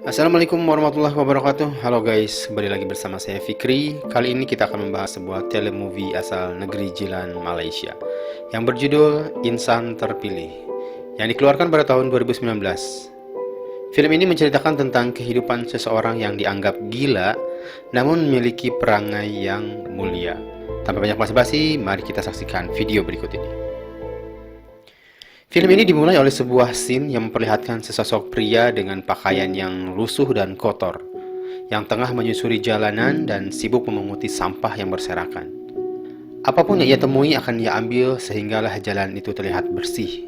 Assalamualaikum warahmatullahi wabarakatuh. Halo guys, kembali lagi bersama saya Fikri. Kali ini kita akan membahas sebuah telemovie asal negeri jiran Malaysia yang berjudul Insan Terpilih, yang dikeluarkan pada tahun 2019. Film ini menceritakan tentang kehidupan seseorang yang dianggap gila namun memiliki perangai yang mulia. Tanpa banyak basa-basi, mari kita saksikan video berikut ini. Film ini dimulai oleh sebuah scene yang memperlihatkan sesosok pria dengan pakaian yang lusuh dan kotor, yang tengah menyusuri jalanan dan sibuk memunguti sampah yang berserakan. Apapun yang ia temui akan ia ambil sehinggalah jalan itu terlihat bersih.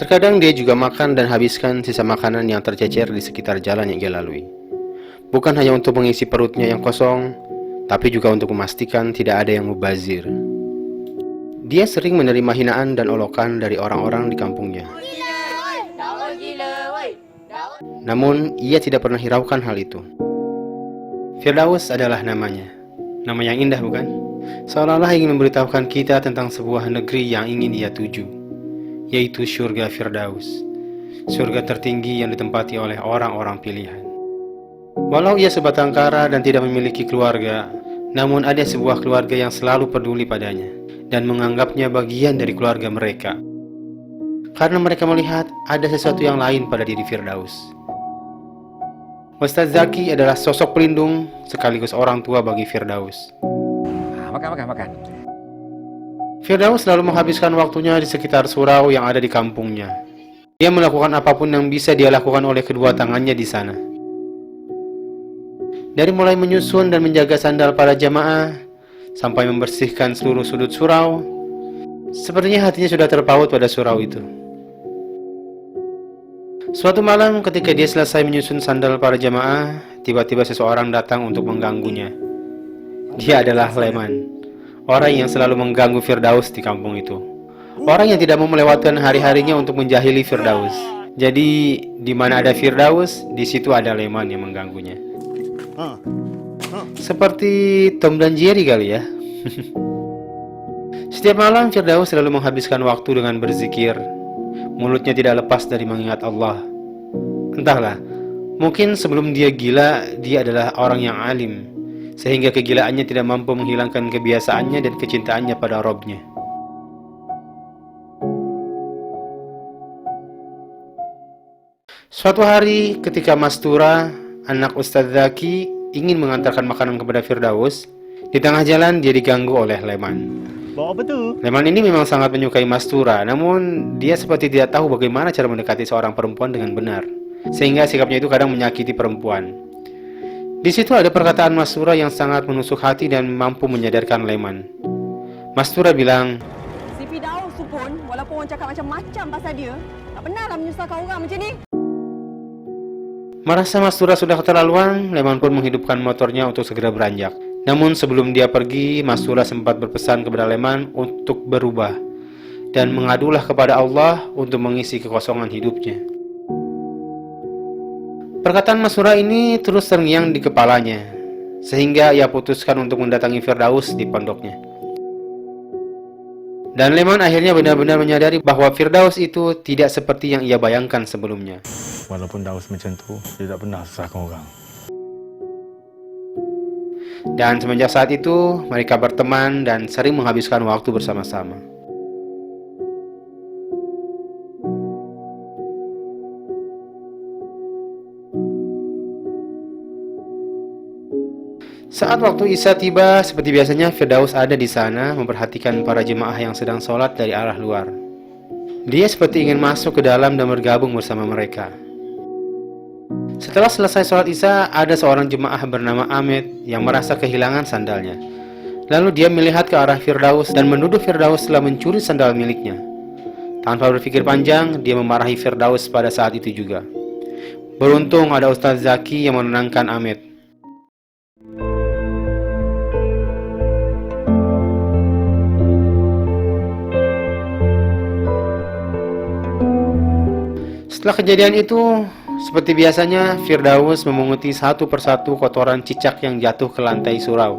Terkadang dia juga makan dan habiskan sisa makanan yang tercecer di sekitar jalan yang ia lalui. Bukan hanya untuk mengisi perutnya yang kosong, tapi juga untuk memastikan tidak ada yang mubazir. Dia sering menerima hinaan dan olokan dari orang-orang di kampungnya. Namun, ia tidak pernah hiraukan hal itu. Firdaus adalah namanya. Nama yang indah, bukan? Seolah-olah ingin memberitahukan kita tentang sebuah negeri yang ingin ia tuju, yaitu surga Firdaus. Surga tertinggi yang ditempati oleh orang-orang pilihan. Walau ia sebatang kara dan tidak memiliki keluarga, namun ada sebuah keluarga yang selalu peduli padanya dan menganggapnya bagian dari keluarga mereka, karena mereka melihat ada sesuatu yang lain pada diri Firdaus. Ustaz Zaki adalah sosok pelindung sekaligus orang tua bagi Firdaus. Makan. Firdaus selalu menghabiskan waktunya di sekitar surau yang ada di kampungnya. Dia melakukan apapun yang bisa dia lakukan oleh kedua tangannya di sana. Dari mulai menyusun dan menjaga sandal para jamaah, sampai membersihkan seluruh sudut surau, sepertinya hatinya sudah terpaut pada surau itu. Suatu malam ketika dia selesai menyusun sandal para jamaah, tiba-tiba seseorang datang untuk mengganggunya. Dia adalah Leman, orang yang selalu mengganggu Firdaus di kampung itu. Orang yang tidak mau melewatkan hari-harinya untuk menjahili Firdaus. Jadi, di mana ada Firdaus, di situ ada Leman yang mengganggunya. Seperti Tom dan Jerry kali ya. Setiap malam Firdaus selalu menghabiskan waktu dengan berzikir. Mulutnya tidak lepas dari mengingat Allah. Entahlah, mungkin sebelum dia gila, dia adalah orang yang alim, sehingga kegilaannya tidak mampu menghilangkan kebiasaannya dan kecintaannya pada Robnya. Suatu hari ketika Mastura, anak Ustaz Zaki, ingin mengantarkan makanan kepada Firdaus, di tengah jalan dia diganggu oleh Leman. Bawa apa tu? Leman ini memang sangat menyukai Mastura, namun dia seperti tidak tahu bagaimana cara mendekati seorang perempuan dengan benar, sehingga sikapnya itu kadang menyakiti perempuan. Di situ ada perkataan Mastura yang sangat menusuk hati dan mampu menyadarkan Leman. Mastura bilang, Si Firdaus tu pun, walaupun orang cakap macam-macam pasal dia, tak pernah lah menyusahkan orang macam ni. merasa Mastura sudah keterlaluan, Leman pun menghidupkan motornya untuk segera beranjak. Namun sebelum dia pergi, Mastura sempat berpesan kepada Leman untuk berubah dan mengadulah kepada Allah untuk mengisi kekosongan hidupnya. Perkataan Mastura ini terus terngiang di kepalanya, sehingga ia putuskan untuk mendatangi Firdaus di pondoknya. Dan Leman akhirnya benar-benar menyadari bahwa Firdaus itu tidak seperti yang ia bayangkan sebelumnya. Walaupun Daus macam tu, dia tak pernah susahkan orang. Dan semenjak saat itu, mereka berteman dan sering menghabiskan waktu bersama-sama. Saat waktu Isya tiba, seperti biasanya Firdaus ada di sana memperhatikan para jemaah yang sedang sholat dari arah luar. Dia seperti ingin masuk ke dalam dan bergabung bersama mereka. Setelah selesai sholat Isya, ada seorang jemaah bernama Ahmed yang merasa kehilangan sandalnya. Lalu dia melihat ke arah Firdaus dan menuduh Firdaus telah mencuri sandal miliknya. Tanpa berpikir panjang, dia memarahi Firdaus pada saat itu juga. Beruntung ada Ustaz Zaki yang menenangkan Ahmed. Setelah kejadian itu, seperti biasanya, Firdaus memunguti satu persatu kotoran cicak yang jatuh ke lantai surau.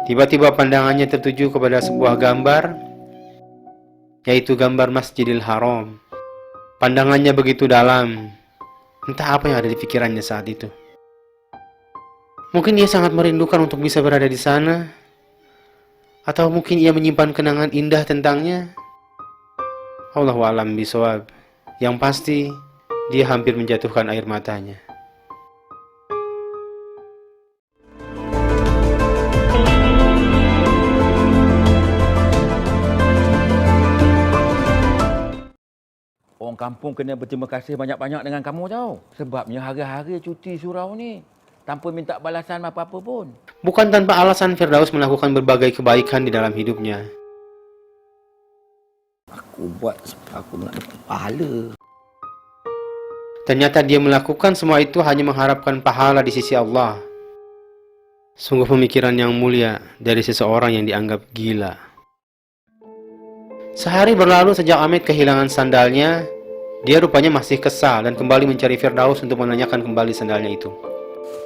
Tiba-tiba pandangannya tertuju kepada sebuah gambar, yaitu gambar Masjidil Haram. Pandangannya begitu dalam, Entah apa yang ada di pikirannya saat itu. Mungkin ia sangat merindukan untuk bisa berada di sana, atau mungkin ia menyimpan kenangan indah tentangnya. Allahu a'lam bishawab. Yang pasti, dia hampir menjatuhkan air matanya. Orang kampung kena berterima kasih banyak-banyak dengan kamu tau. Sebabnya hari-hari cuti surau ni. Tanpa minta balasan apa-apa pun. Bukan tanpa alasan Firdaus melakukan berbagai kebaikan di dalam hidupnya. Aku buat sebab aku nak dapat pahala. Ternyata dia melakukan semua itu hanya mengharapkan pahala di sisi Allah. Sungguh pemikiran yang mulia dari seseorang yang dianggap gila. Sehari berlalu sejak Amit kehilangan sandalnya. Dia rupanya masih kesal dan kembali mencari Firdaus untuk menanyakan kembali sandalnya itu.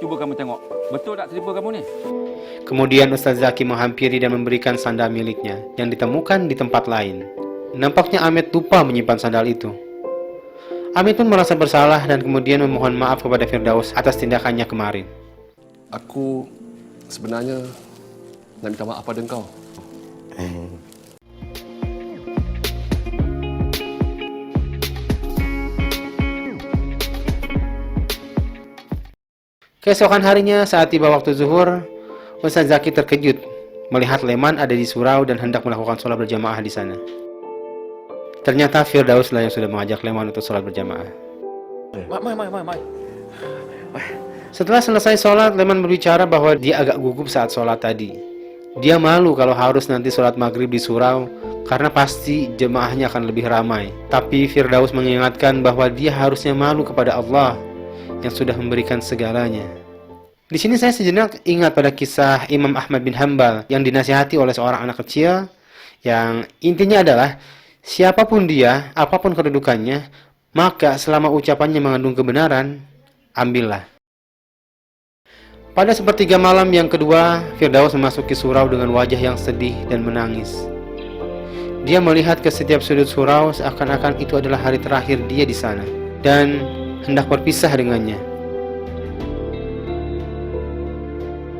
Cuba kamu tengok. Betul tak tipu kamu ni? Kemudian Ustaz Zaki menghampiri dan memberikan sandal miliknya yang ditemukan di tempat lain. Nampaknya Amit lupa menyimpan sandal itu. Amit pun merasa bersalah dan kemudian memohon maaf kepada Firdaus atas tindakannya kemarin. Aku sebenarnya nak minta maaf pada engkau. Keesokan harinya saat tiba waktu zuhur, Ustaz Zaki terkejut melihat Leman ada di surau dan hendak melakukan sholat berjamaah di sana. Ternyata Firdaus lah yang sudah mengajak Leman untuk sholat berjamaah. Mai. Setelah selesai sholat, Leman berbicara bahwa dia agak gugup saat sholat tadi. Dia malu kalau harus nanti sholat maghrib di surau karena pasti jemaahnya akan lebih ramai. Tapi Firdaus mengingatkan bahwa dia harusnya malu kepada Allah yang sudah memberikan segalanya. Di sini saya sejenak ingat pada kisah Imam Ahmad bin Hanbal yang dinasihati oleh seorang anak kecil yang intinya adalah siapapun dia, apapun kedudukannya, maka selama ucapannya mengandung kebenaran, ambillah. Pada sepertiga malam yang kedua, Firdaus memasuki surau dengan wajah yang sedih dan menangis. Dia melihat ke setiap sudut surau seakan-akan itu adalah hari terakhir dia di sana dan hendak berpisah dengannya.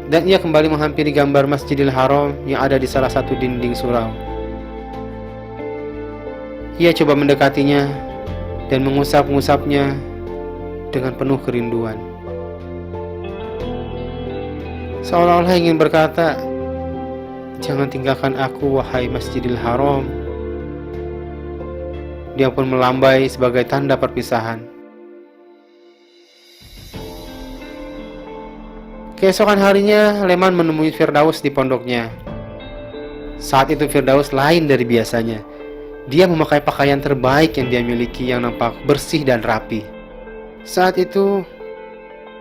Dan ia kembali menghampiri gambar Masjidil Haram yang ada di salah satu dinding surau. Ia coba mendekatinya dan mengusap-ngusapnya dengan penuh kerinduan. Seolah-olah ingin berkata, "Jangan tinggalkan aku, wahai Masjidil Haram." Dia pun melambai sebagai tanda perpisahan. Keesokan harinya, Leman menemui Firdaus di pondoknya. Saat itu Firdaus lain dari biasanya. Dia memakai pakaian terbaik yang dia miliki yang nampak bersih dan rapi. Saat itu,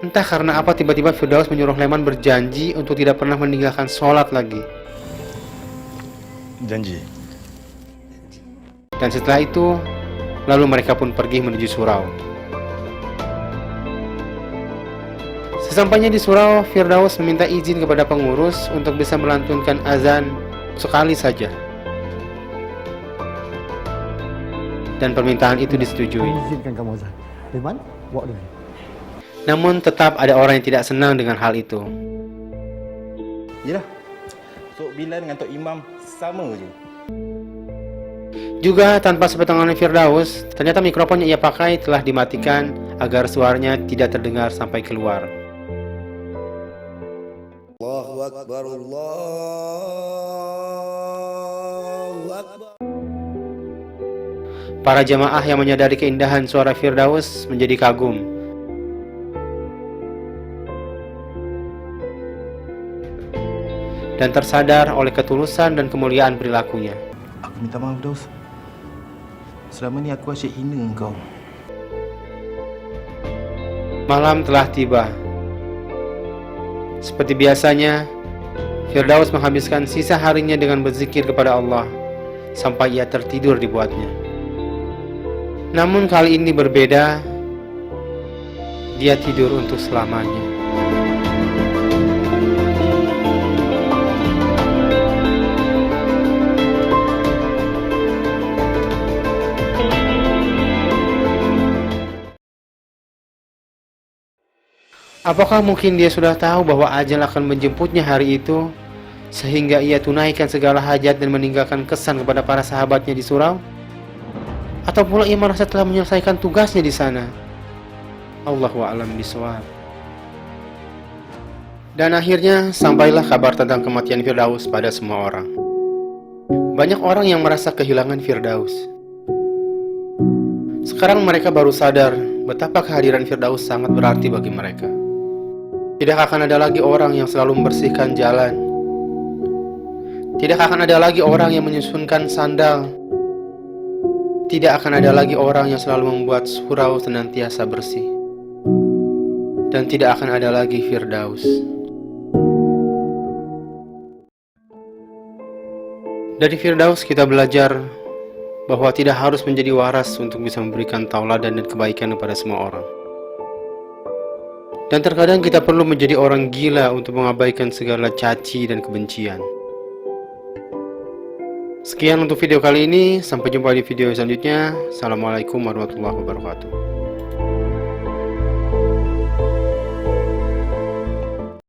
entah karena apa tiba-tiba Firdaus menyuruh Leman berjanji untuk tidak pernah meninggalkan sholat lagi. Janji. Dan setelah itu, lalu mereka pun pergi menuju surau. Sesampainya di surau, Firdaus meminta izin kepada pengurus untuk bisa melantunkan azan sekali saja. Dan permintaan itu disetujui. Izinkan kamu azan. Leman, bawa dia. Namun tetap ada orang yang tidak senang dengan hal itu. Yelah, Tok Bilal dengan Tok Imam sama je. Juga tanpa sepetangan Firdaus, ternyata mikrofon yang ia pakai telah dimatikan agar suaranya tidak terdengar sampai keluar. Allahu Akbar, Allahu Akbar. Para jamaah yang menyadari keindahan suara Firdaus menjadi kagum. Dan tersadar oleh ketulusan dan kemuliaan perilakunya. Aku minta maaf, Dos. Selama ni aku asyik hina engkau. Malam telah tiba. Seperti biasanya, Firdaus menghabiskan sisa harinya dengan berzikir kepada Allah sampai ia tertidur dibuatnya. Namun kali ini berbeda. Dia tidur untuk selamanya. Apakah mungkin dia sudah tahu bahwa ajal akan menjemputnya hari itu, sehingga ia tunaikan segala hajat dan meninggalkan kesan kepada para sahabatnya di surau? Atau pula ia merasa telah menyelesaikan tugasnya di sana? Allahu a'lam bishawab. Dan akhirnya sampailah kabar tentang kematian Firdaus pada semua orang. Banyak orang yang merasa kehilangan Firdaus. Sekarang mereka baru sadar betapa kehadiran Firdaus sangat berarti bagi mereka. Tidak akan ada lagi orang yang selalu membersihkan jalan. Tidak akan ada lagi orang yang menyusunkan sandal. Tidak akan ada lagi orang yang selalu membuat surau senantiasa bersih. Dan tidak akan ada lagi Firdaus. Dari Firdaus kita belajar bahwa tidak harus menjadi waras untuk bisa memberikan tauladan dan kebaikan kepada semua orang. Dan terkadang kita perlu menjadi orang gila untuk mengabaikan segala caci dan kebencian. Sekian untuk video kali ini, sampai jumpa di video selanjutnya. Assalamualaikum warahmatullahi wabarakatuh.